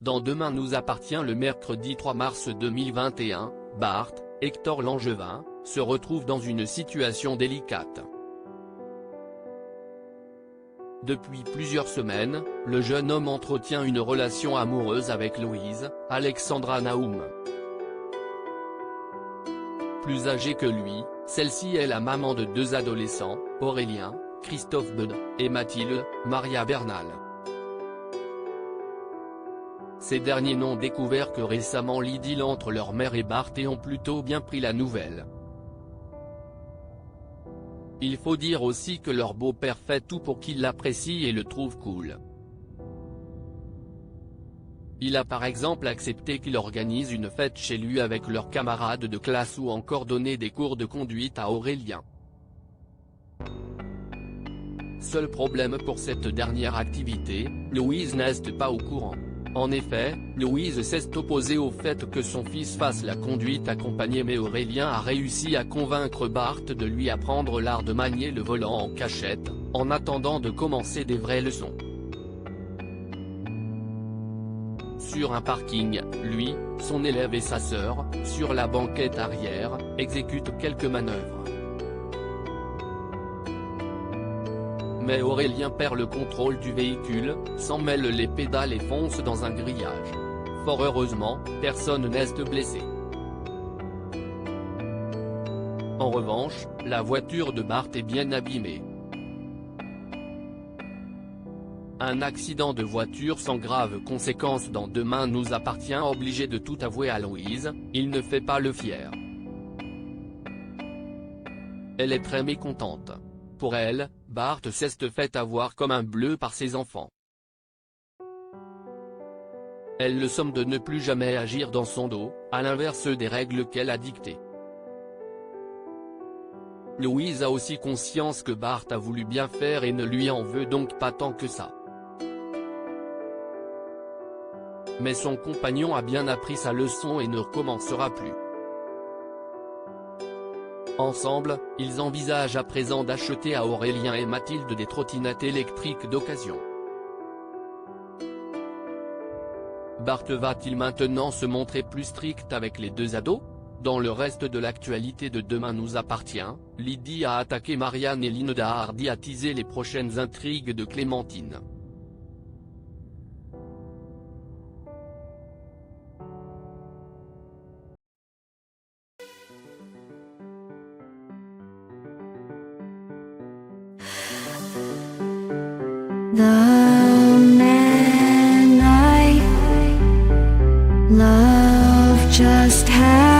Dans Demain nous appartient le mercredi 3 mars 2021, Bart, Hector Langevin, se retrouve dans une situation délicate. Depuis plusieurs semaines, le jeune homme entretient une relation amoureuse avec Louise, Alexandra Naoum. Plus âgée que lui, celle-ci est la maman de deux adolescents, Aurélien, Christophe Bede, et Mathilde, Maria Bernal. Ces derniers n'ont découvert que récemment l'idylle entre leur mère et Bart et ont plutôt bien pris la nouvelle. Il faut dire aussi que leur beau-père fait tout pour qu'il l'apprécie et le trouve cool. Il a par exemple accepté qu'il organise une fête chez lui avec leurs camarades de classe ou encore donné des cours de conduite à Aurélien. Seul problème pour cette dernière activité, Louise n'est pas au courant. En effet, Louise s'est opposée au fait que son fils fasse la conduite accompagnée, mais Aurélien a réussi à convaincre Bart de lui apprendre l'art de manier le volant en cachette, en attendant de commencer des vraies leçons. Sur un parking, lui, son élève et sa sœur, sur la banquette arrière, exécutent quelques manœuvres. Mais Aurélien perd le contrôle du véhicule, s'en mêle les pédales et fonce dans un grillage. Fort heureusement, personne n'est blessé. En revanche, la voiture de Bart est bien abîmée. Un accident de voiture sans graves conséquences dans Demain nous appartient. Obligé de tout avouer à Louise, il ne fait pas le fier. Elle est très mécontente. Pour elle, Bart s'est fait avoir comme un bleu par ses enfants. Elle le somme de ne plus jamais agir dans son dos, à l'inverse des règles qu'elle a dictées. Louise a aussi conscience que Bart a voulu bien faire et ne lui en veut donc pas tant que ça. Mais son compagnon a bien appris sa leçon et ne recommencera plus. Ensemble, ils envisagent à présent d'acheter à Aurélien et Mathilde des trottinettes électriques d'occasion. Bart va-t-il maintenant se montrer plus strict avec les deux ados? Dans le reste de l'actualité de Demain nous appartient, Lydie a attaqué Marianne et Linda Hardy a teasé les prochaines intrigues de Clémentine. The man I love just had